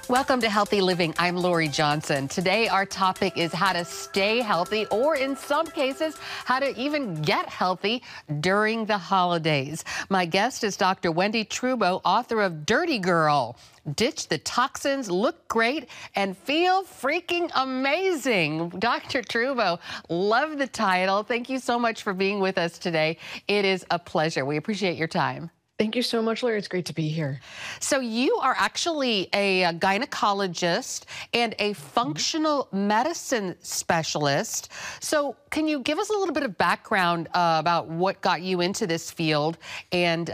Welcome to Healthy Living. I'm Lori Johnson. Today, our topic is how to stay healthy, or in some cases, how to even get healthy during the holidays. My guest is Dr. Wendie Trubow, author of Dirty Girl. Ditch the toxins, look great, and feel freaking amazing. Dr. Trubow, love the title. Thank you so much for being with us today. It is a pleasure. We appreciate your time. Thank you so much, Lori. It's great to be here. So you are actually a gynecologist and a functional medicine specialist. So can you give us a little bit of background about what got you into this field and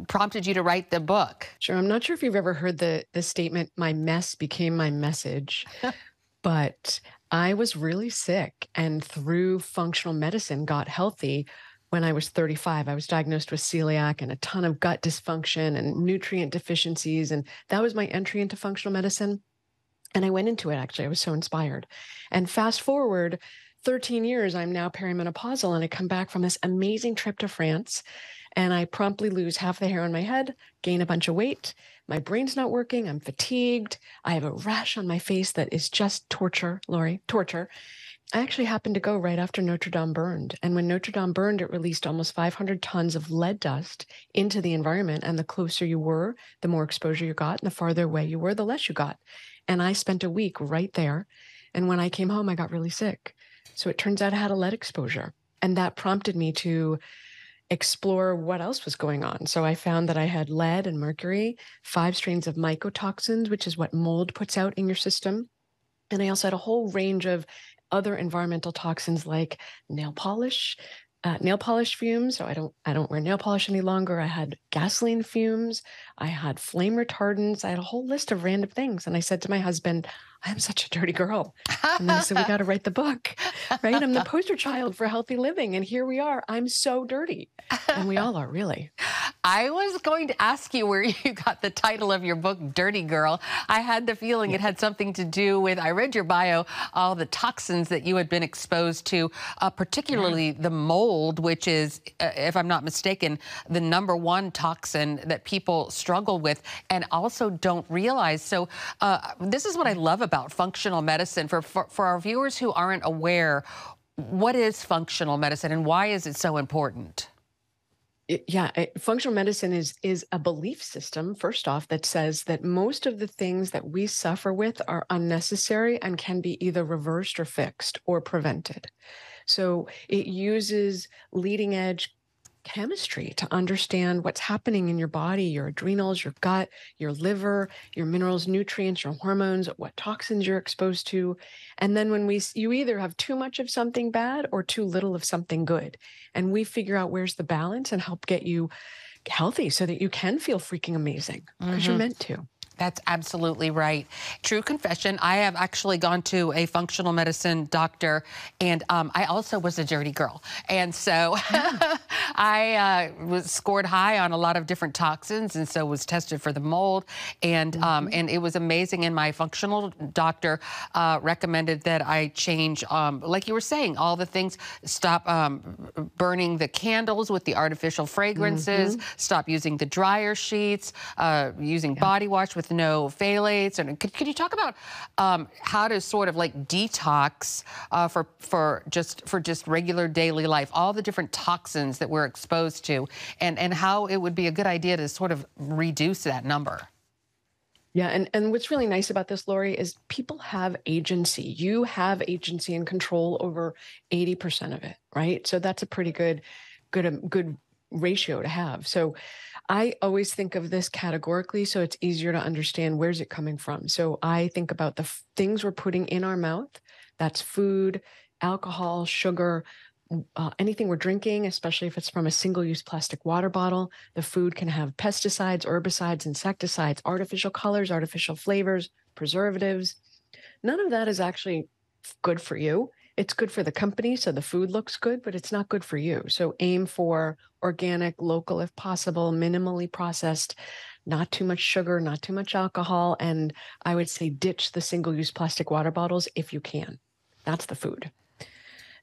prompted you to write the book? Sure. I'm not sure if you've ever heard the statement, "My mess became my message," but I was really sick and through functional medicine got healthy. When I was 35, I was diagnosed with celiac and a ton of gut dysfunction and nutrient deficiencies. And that was my entry into functional medicine. And I went into it, actually. I was so inspired. And fast forward 13 years, I'm now perimenopausal, and I come back from this amazing trip to France, and I promptly lose half the hair on my head, gain a bunch of weight. My brain's not working. I'm fatigued. I have a rash on my face that is just torture, Lori, torture. I actually happened to go right after Notre Dame burned. And when Notre Dame burned, it released almost 500 tons of lead dust into the environment. And the closer you were, the more exposure you got. And the farther away you were, the less you got. And I spent a week right there. And when I came home, I got really sick. So it turns out I had a lead exposure. And that prompted me to explore what else was going on. So I found that I had lead and mercury, 5 strains of mycotoxins, which is what mold puts out in your system. And I also had a whole range of other environmental toxins like nail polish fumes. So I don't wear nail polish any longer. I had gasoline fumes. I had flame retardants. I had a whole list of random things. And I said to my husband, "I'm such a dirty girl." And then I said, "We got to write the book, right? I'm the poster child for healthy living. And here we are. I'm so dirty." And we all are, really. I was going to ask you where you got the title of your book, Dirty Girl. I had the feeling it had something to do with, I read your bio, all the toxins that you had been exposed to, particularly the mold, which is, if I'm not mistaken, the #1 toxin that people struggle with and also don't realize. So this is what I love about functional medicine. For our viewers who aren't aware, what is functional medicine and why is it so important? Functional medicine is a belief system, first off, that says that most of the things that we suffer with are unnecessary and can be either reversed or fixed or prevented. So it uses leading edge chemistry to understand what's happening in your body, your adrenals, your gut, your liver, your minerals, nutrients, your hormones, what toxins you're exposed to. And then when you either have too much of something bad or too little of something good. And we figure out where's the balance and help get you healthy so that you can feel freaking amazing because you're meant to. That's absolutely right. True confession, I have actually gone to a functional medicine doctor, and I also was a dirty girl. And so I was scored high on a lot of different toxins, and so was tested for the mold. And and it was amazing. And my functional doctor recommended that I change, like you were saying, all the things, stop burning the candles with the artificial fragrances, stop using the dryer sheets, using body wash with no phthalates. And could you talk about how to sort of like detox for just regular daily life, all the different toxins that we're exposed to, and how it would be a good idea to sort of reduce that number? Yeah, and what's really nice about this, Lori, is people have agency. You have agency and control over 80% of it, right? So that's a pretty good ratio to have. So I always think of this categorically, so it's easier to understand where's it coming from. So I think about the things we're putting in our mouth. That's food, alcohol, sugar, anything we're drinking, especially if it's from a single-use plastic water bottle. The food can have pesticides, herbicides, insecticides, artificial colors, artificial flavors, preservatives. None of that is actually good for you. It's good for the company, so the food looks good, but it's not good for you. So aim for organic, local if possible, minimally processed, not too much sugar, not too much alcohol, and I would say ditch the single-use plastic water bottles if you can. That's the food.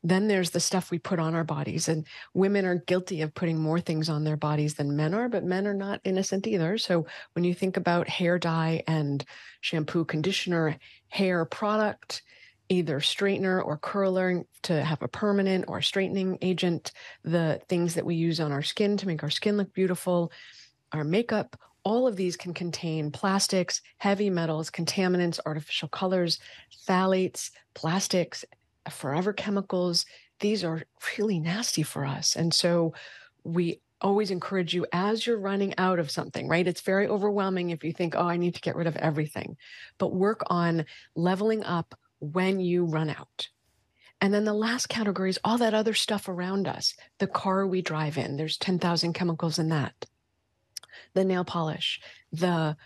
Then there's the stuff we put on our bodies, and women are guilty of putting more things on their bodies than men are, but men are not innocent either. So when you think about hair dye and shampoo, conditioner, hair product, either straightener or curler to have a permanent or straightening agent, the things that we use on our skin to make our skin look beautiful, our makeup, all of these can contain plastics, heavy metals, contaminants, artificial colors, phthalates, plastics, forever chemicals. These are really nasty for us. And so we always encourage you, as you're running out of something, right? It's very overwhelming if you think, oh, I need to get rid of everything, but work on leveling up when you run out. And then the last category is all that other stuff around us. The car we drive in, there's 10,000 chemicals in that. The nail polish, the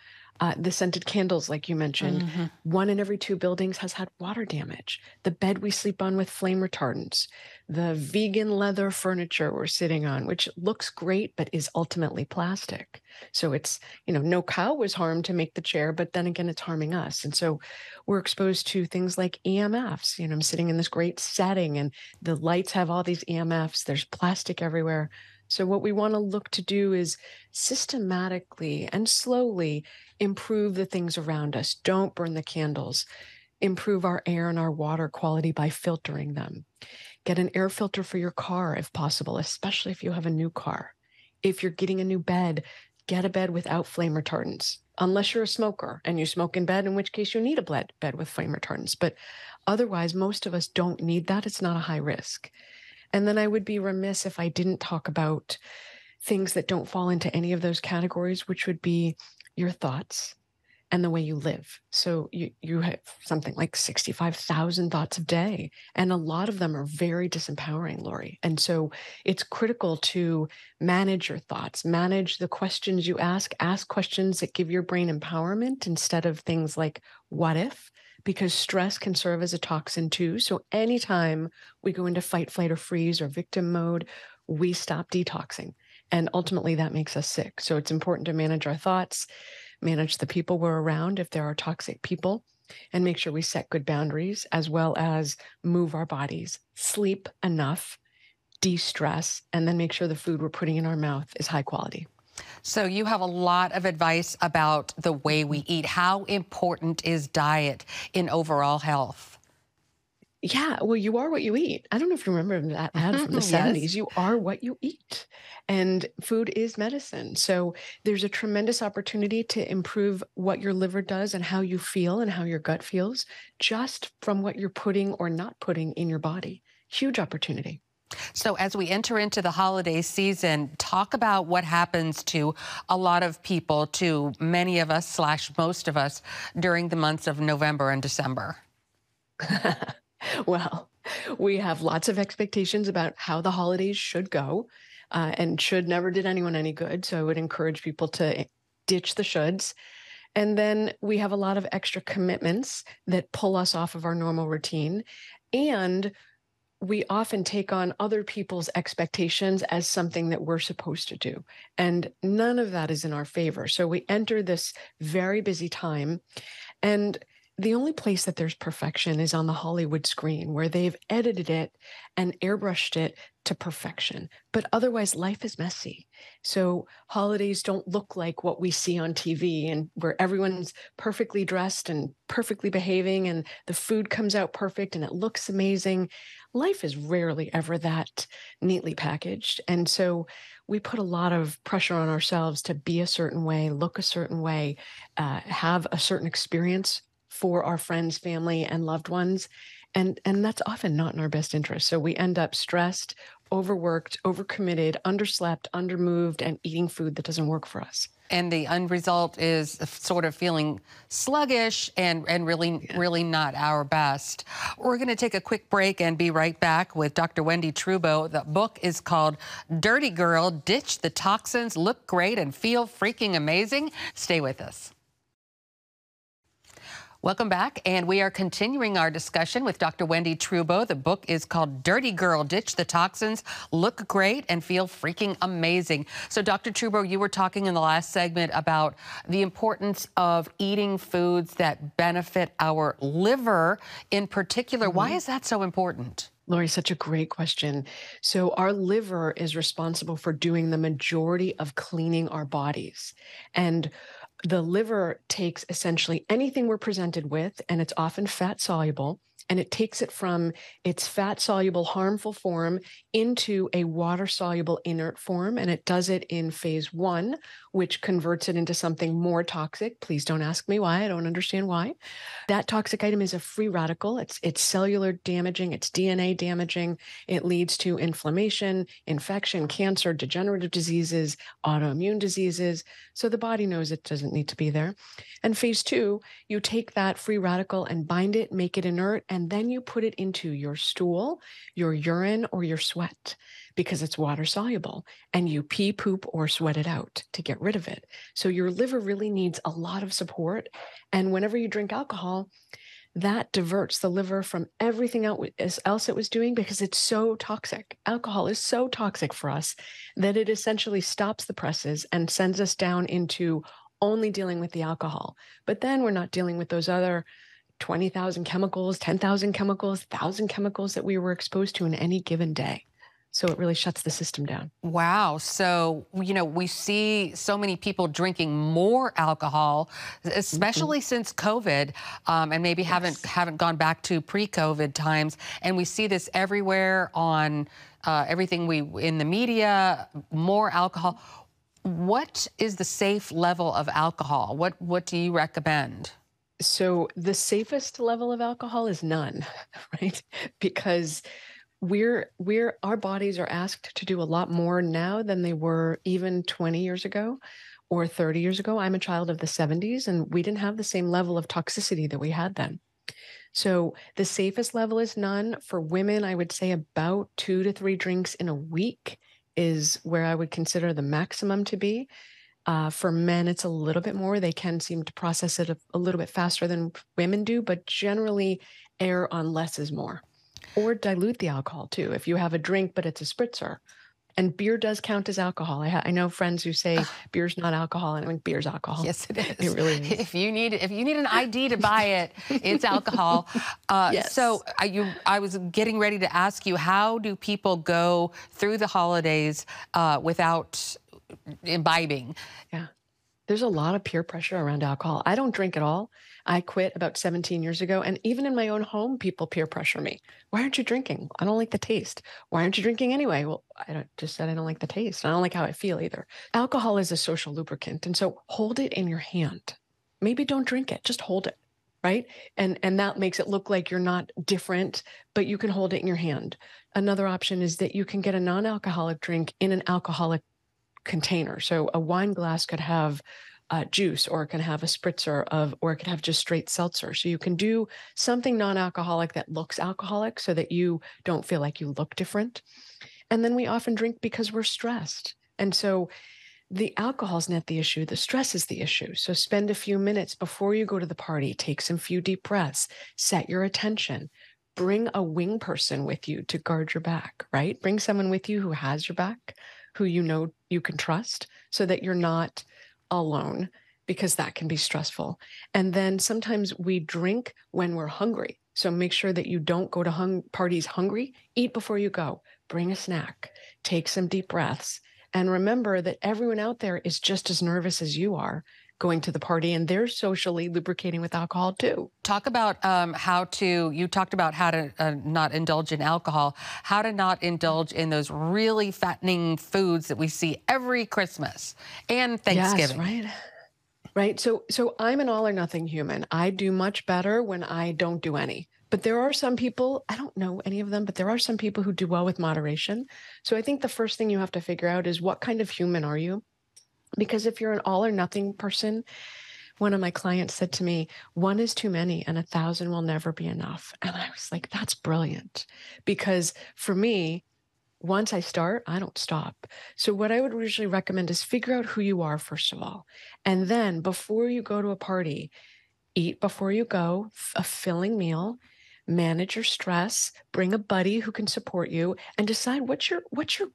scented candles, like you mentioned. Mm-hmm. 1 in every 2 buildings has had water damage. The bed we sleep on with flame retardants, the vegan leather furniture we're sitting on, which looks great, but is ultimately plastic. So it's, no cow was harmed to make the chair, but then again, it's harming us. And so we're exposed to things like EMFs. I'm sitting in this great setting and the lights have all these EMFs. There's plastic everywhere. So what we want to look to do is systematically and slowly improve the things around us. Don't burn the candles. Improve our air and our water quality by filtering them. Get an air filter for your car if possible, especially if you have a new car. If you're getting a new bed, get a bed without flame retardants, unless you're a smoker and you smoke in bed, in which case you need a bed with flame retardants. But otherwise, most of us don't need that. It's not a high risk. And then I would be remiss if I didn't talk about things that don't fall into any of those categories, which would be your thoughts and the way you live. So you have something like 65,000 thoughts a day, and a lot of them are very disempowering, Lori. And so it's critical to manage your thoughts, manage the questions you ask questions that give your brain empowerment instead of things like, what if? Because stress can serve as a toxin too. So anytime we go into fight, flight, or freeze or victim mode, we stop detoxing. And ultimately that makes us sick. So it's important to manage our thoughts, manage the people we're around if there are toxic people, and make sure we set good boundaries, as well as move our bodies, sleep enough, de-stress, and then make sure the food we're putting in our mouth is high quality. So you have a lot of advice about the way we eat. How important is diet in overall health? Yeah, well, you are what you eat. I don't know if you remember that ad from the 70s. You are what you eat. And food is medicine. So there's a tremendous opportunity to improve what your liver does and how you feel and how your gut feels just from what you're putting or not putting in your body. Huge opportunity. So as we enter into the holiday season, talk about what happens to a lot of people, to many of us / most of us during the months of November and December. Well, we have lots of expectations about how the holidays should go, and should never did anyone any good. So I would encourage people to ditch the shoulds. And then we have a lot of extra commitments that pull us off of our normal routine. And we often take on other people's expectations as something that we're supposed to do. And none of that is in our favor. So we enter this very busy time, and the only place that there's perfection is on the Hollywood screen, where they've edited it and airbrushed it to perfection. But otherwise, life is messy. So holidays don't look like what we see on TV, and where everyone's perfectly dressed and perfectly behaving and the food comes out perfect and it looks amazing. Life is rarely ever that neatly packaged. And so we put a lot of pressure on ourselves to be a certain way, look a certain way, have a certain experience for our friends, family, and loved ones. And that's often not in our best interest. So we end up stressed, overworked, overcommitted, underslept, undermoved, and eating food that doesn't work for us. And the end result is sort of feeling sluggish and really not our best. We're going to take a quick break and be right back with Dr. Wendie Trubow. The book is called Dirty Girl, Ditch the Toxins, Look Great and Feel Freaking Amazing. Stay with us. Welcome back, and we are continuing our discussion with Dr. Wendie Trubow. The book is called Dirty Girl, Ditch the Toxins, Look Great and Feel Freaking Amazing. So, Dr. Trubow, you were talking in the last segment about the importance of eating foods that benefit our liver in particular. Why is that so important? Lori, such a great question. So, our liver is responsible for doing the majority of cleaning our bodies. And the liver takes essentially anything we're presented with, and it's often fat soluble, and it takes it from its fat soluble, harmful form into a water soluble, inert form. And it does it in phase one, which converts it into something more toxic. Please don't ask me why. I don't understand why. That toxic item is a free radical. It's cellular damaging, it's DNA damaging. It leads to inflammation, infection, cancer, degenerative diseases, autoimmune diseases. So the body knows it doesn't need to be there. And phase two, you take that free radical and bind it, make it inert, and then you put it into your stool, your urine, or your sweat because it's water soluble, and you pee, poop, or sweat it out to get rid of it. So your liver really needs a lot of support. And whenever you drink alcohol, that diverts the liver from everything else it was doing because it's so toxic. Alcohol is so toxic for us that it essentially stops the presses and sends us down into only dealing with the alcohol. But then we're not dealing with those other 20,000 chemicals, 10,000 chemicals, 1,000 chemicals that we were exposed to in any given day. So it really shuts the system down. Wow. So, we see so many people drinking more alcohol, especially since COVID, and maybe haven't gone back to pre-COVID times. And we see this everywhere on everything in the media, more alcohol. What is the safe level of alcohol? What do you recommend? So the safest level of alcohol is none, right? Because our bodies are asked to do a lot more now than they were even 20 years ago or 30 years ago. I'm a child of the 70s, and we didn't have the same level of toxicity that we had then. So the safest level is none. For women, I would say about 2 to 3 drinks in a week is where I would consider the maximum to be. For men, it's a little bit more. They can seem to process it a little bit faster than women do, but generally err on less is more. Or dilute the alcohol too. If you have a drink, but it's a spritzer, and beer does count as alcohol. I know friends who say beer's not alcohol, and I mean beer's alcohol. Yes, it is. It really is. If you need an ID to buy it, it's alcohol. Yes. So I was getting ready to ask you, how do people go through the holidays without imbibing? Yeah. There's a lot of peer pressure around alcohol. I don't drink at all. I quit about 17 years ago. And even in my own home, people peer pressure me. Why aren't you drinking? I don't like the taste. Why aren't you drinking anyway? Well, just said I don't like the taste. I don't like how I feel either. Alcohol is a social lubricant. And so hold it in your hand. Maybe don't drink it, just hold it, right? And that makes it look like you're not different, but you can hold it in your hand. Another option is that you can get a non-alcoholic drink in an alcoholic container. So a wine glass could have juice, or it can have a spritzer or it could have just straight seltzer. So you can do something non-alcoholic that looks alcoholic so that you don't feel like you look different. And then we often drink because we're stressed. And so the alcohol's not the issue, the stress is the issue. So spend a few minutes before you go to the party, take some few deep breaths, set your attention. Bring a wing person with you to guard your back, right? Bring someone with you who has your back, who you know you can trust, so that you're not alone, because that can be stressful. And then sometimes we drink when we're hungry. So make sure that you don't go to parties hungry. Eat before you go. Bring a snack. Take some deep breaths. And remember that everyone out there is just as nervous as you are going to the party, and they're socially lubricating with alcohol too. Talk about you talked about how to not indulge in alcohol, how to not indulge in those really fattening foods that we see every Christmas and Thanksgiving. Yes, right. So I'm an all or nothing human. I do much better when I don't do any. But there are some people, I don't know any of them, but there are some people who do well with moderation. So I think the first thing you have to figure out is, what kind of human are you? Because if you're an all or nothing person, one of my clients said to me, 1 is too many and 1,000 will never be enough. And I was like, that's brilliant. Because for me, once I start, I don't stop. So what I would usually recommend is figure out who you are, first of all. And then before you go to a party, eat before you go, a filling meal. manage your stress, bring a buddy who can support you, and decide what's your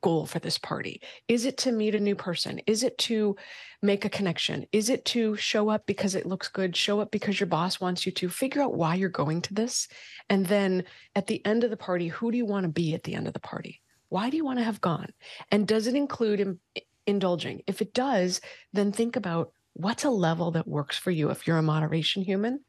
goal for this party. Is it to meet a new person? Is it to make a connection? Is it to show up because it looks good? Show up because your boss wants you to? Figure out why you're going to this. And then at the end of the party, who do you want to be at the end of the party? Why do you want to have gone? And does it include indulging? If it does, then think about what's a level that works for you if you're a moderation human.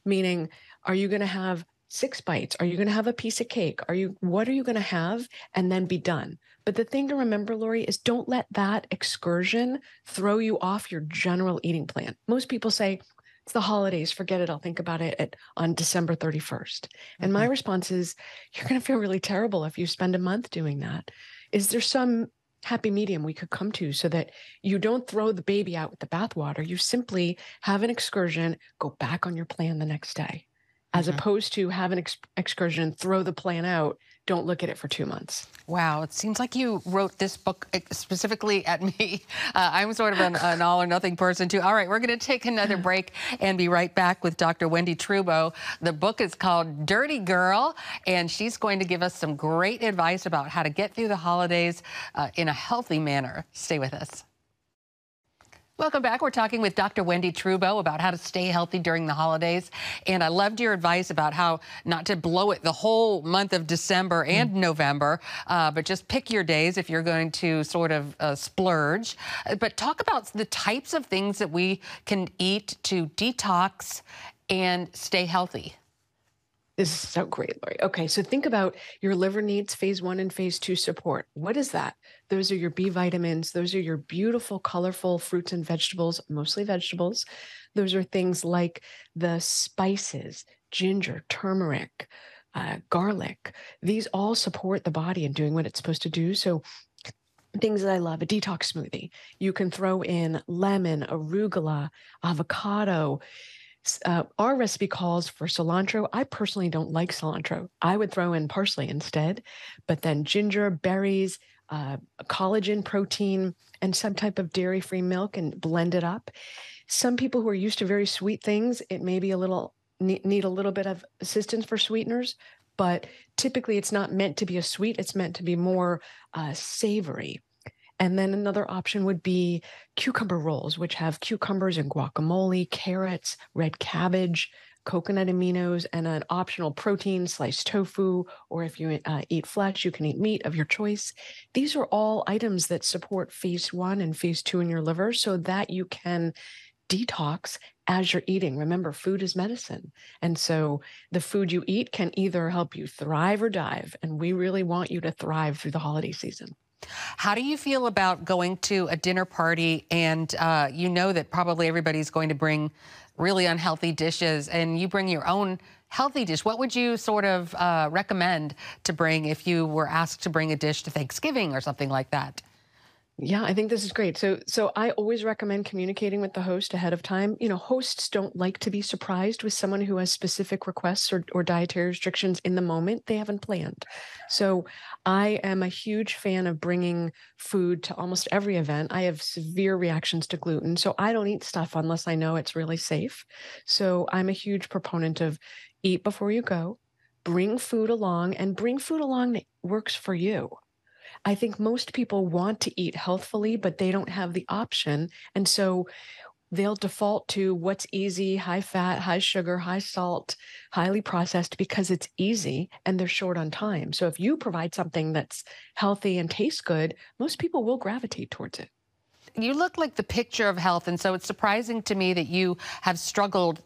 Meaning, are you going to have 6 bites? Are you going to have a piece of cake? What are you going to have? And then be done. But the thing to remember, Lori, is don't let that excursion throw you off your general eating plan. Most people say, it's the holidays, forget it, I'll think about it on December 31st. And my response is, you're going to feel really terrible if you spend a month doing that. Is there some happy medium we could come to so that you don't throw the baby out with the bathwater? You simply have an excursion, go back on your plan the next day, as opposed to have an excursion, throw the plan out, don't look at it for 2 months. Wow, it seems like you wrote this book specifically at me. I'm sort of an all or nothing person too. All right, we're going to take another break and be right back with Dr. Wendie Trubow. The book is called Dirty Girl, and she's going to give us some great advice about how to get through the holidays in a healthy manner. Stay with us. Welcome back. We're talking with Dr. Wendie Trubow about how to stay healthy during the holidays. And I loved your advice about how not to blow it the whole month of December and November, but just pick your days if you're going to sort of splurge. But talk about the types of things that we can eat to detox and stay healthy. This is so great, Lori. Okay, so think about your liver needs phase 1 and phase 2 support. What is that? Those are your B vitamins. Those are your beautiful, colorful fruits and vegetables, mostly vegetables. Those are things like the spices, ginger, turmeric, garlic. These all support the body in doing what it's supposed to do. So things that I love, a detox smoothie. You can throw in lemon, arugula, avocado. Our recipe calls for cilantro. I personally don't like cilantro. I would throw in parsley instead, but then ginger, berries, collagen, protein, and some type of dairy-free milk and blend it up. Some people who are used to very sweet things, it may be need a little bit of assistance for sweeteners, but typically it's not meant to be a sweet. It's meant to be more savory. And then another option would be cucumber rolls, which have cucumbers and guacamole, carrots, red cabbage, coconut aminos, and an optional protein, sliced tofu, or if you eat flesh, you can eat meat of your choice. These are all items that support phase 1 and phase 2 in your liver so that you can detox as you're eating. Remember, food is medicine. And so the food you eat can either help you thrive or dive. And we really want you to thrive through the holiday season. How do you feel about going to a dinner party and you know that probably everybody's going to bring really unhealthy dishes and you bring your own healthy dish? What would you sort of recommend to bring if you were asked to bring a dish to Thanksgiving or something like that? Yeah, I think this is great. So I always recommend communicating with the host ahead of time. You know, hosts don't like to be surprised with someone who has specific requests or dietary restrictions in the moment they haven't planned. So I am a huge fan of bringing food to almost every event. I have severe reactions to gluten, so I don't eat stuff unless I know it's really safe. So I'm a huge proponent of eat before you go, bring food along, and bring food along that works for you. I think most people want to eat healthfully, but they don't have the option. And so they'll default to what's easy, high fat, high sugar, high salt, highly processed because it's easy and they're short on time. So if you provide something that's healthy and tastes good, most people will gravitate towards it. You look like the picture of health, and so it's surprising to me that you have struggled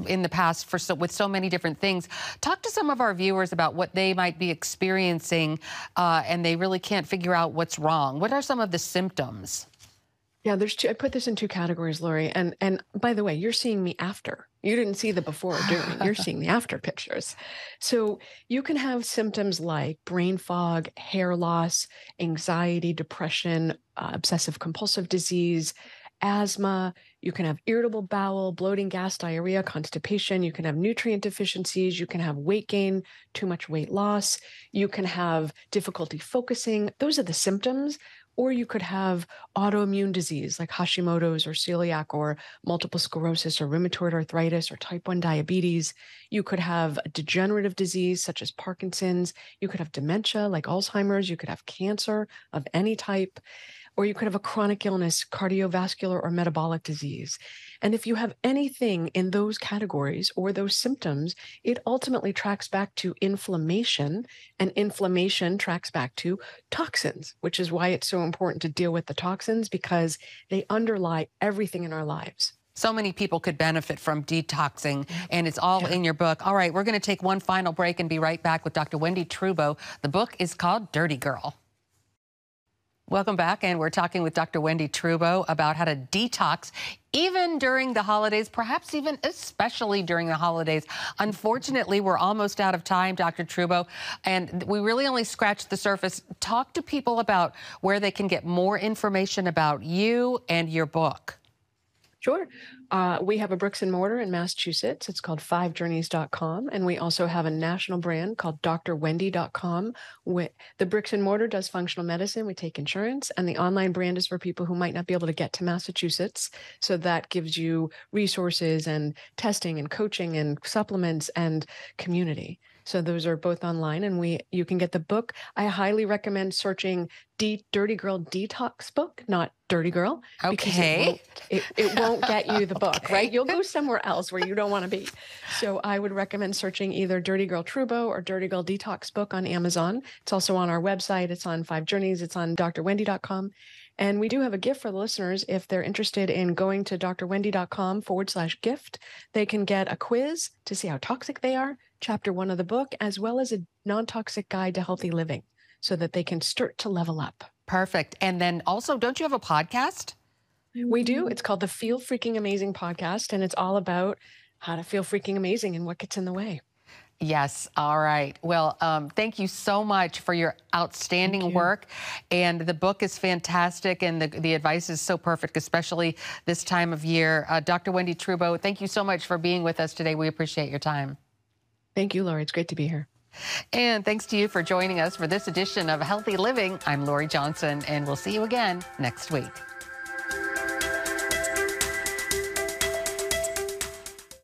in the past with so many different things. Talk to some of our viewers about what they might be experiencing, and they really can't figure out what's wrong. What are some of the symptoms? Yeah, there's two. I put this in 2 categories, Lori. And by the way, you're seeing me after. You didn't see the before or during. You're seeing the after pictures. So you can have symptoms like brain fog, hair loss, anxiety, depression, obsessive compulsive disease, asthma. You can have irritable bowel, bloating, gas, diarrhea, constipation. You can have nutrient deficiencies. You can have weight gain, too much weight loss. You can have difficulty focusing. Those are the symptoms. Or you could have autoimmune disease like Hashimoto's or celiac or multiple sclerosis or rheumatoid arthritis or type 1 diabetes. You could have a degenerative disease such as Parkinson's. You could have dementia like Alzheimer's. You could have cancer of any type, or you could have a chronic illness, cardiovascular or metabolic disease. And if you have anything in those categories or those symptoms, it ultimately tracks back to inflammation, and inflammation tracks back to toxins, which is why it's so important to deal with the toxins, because they underlie everything in our lives. So many people could benefit from detoxing, and it's all in your book. All right, we're going to take one final break and be right back with Dr. Wendie Trubow. The book is called Dirty Girl. Welcome back, and we're talking with Dr. Wendie Trubow about how to detox even during the holidays, perhaps even especially during the holidays. Unfortunately, we're almost out of time, Dr. Trubow, and we really only scratched the surface. Talk to people about where they can get more information about you and your book. Sure. We have a bricks and mortar in Massachusetts. It's called 5journeys.com. And we also have a national brand called drwendy.com. The bricks and mortar does functional medicine. We take insurance. And the online brand is for people who might not be able to get to Massachusetts. So that gives you resources and testing and coaching and supplements and community. So those are both online, and you can get the book. I highly recommend searching Dirty Girl Detox book, not Dirty Girl. Okay. Because it won't get you the book, right? You'll go somewhere else where you don't want to be. So I would recommend searching either Dirty Girl Trubow or Dirty Girl Detox book on Amazon. It's also on our website. It's on 5 Journeys. It's on drwendy.com. And we do have a gift for the listeners. If they're interested in going to drwendy.com/gift, they can get a quiz to see how toxic they are, chapter 1 of the book, as well as a non-toxic guide to healthy living so that they can start to level up. Perfect. And then also, don't you have a podcast? We do. It's called the Feel Freaking Amazing Podcast, and it's all about how to feel freaking amazing and what gets in the way. Yes. All right. Well, thank you so much for your outstanding work. And the book is fantastic, and the advice is so perfect, especially this time of year. Dr. Wendie Trubow, thank you so much for being with us today. We appreciate your time. Thank you, Lori. It's great to be here. And thanks to you for joining us for this edition of Healthy Living. I'm Lori Johnson, and we'll see you again next week.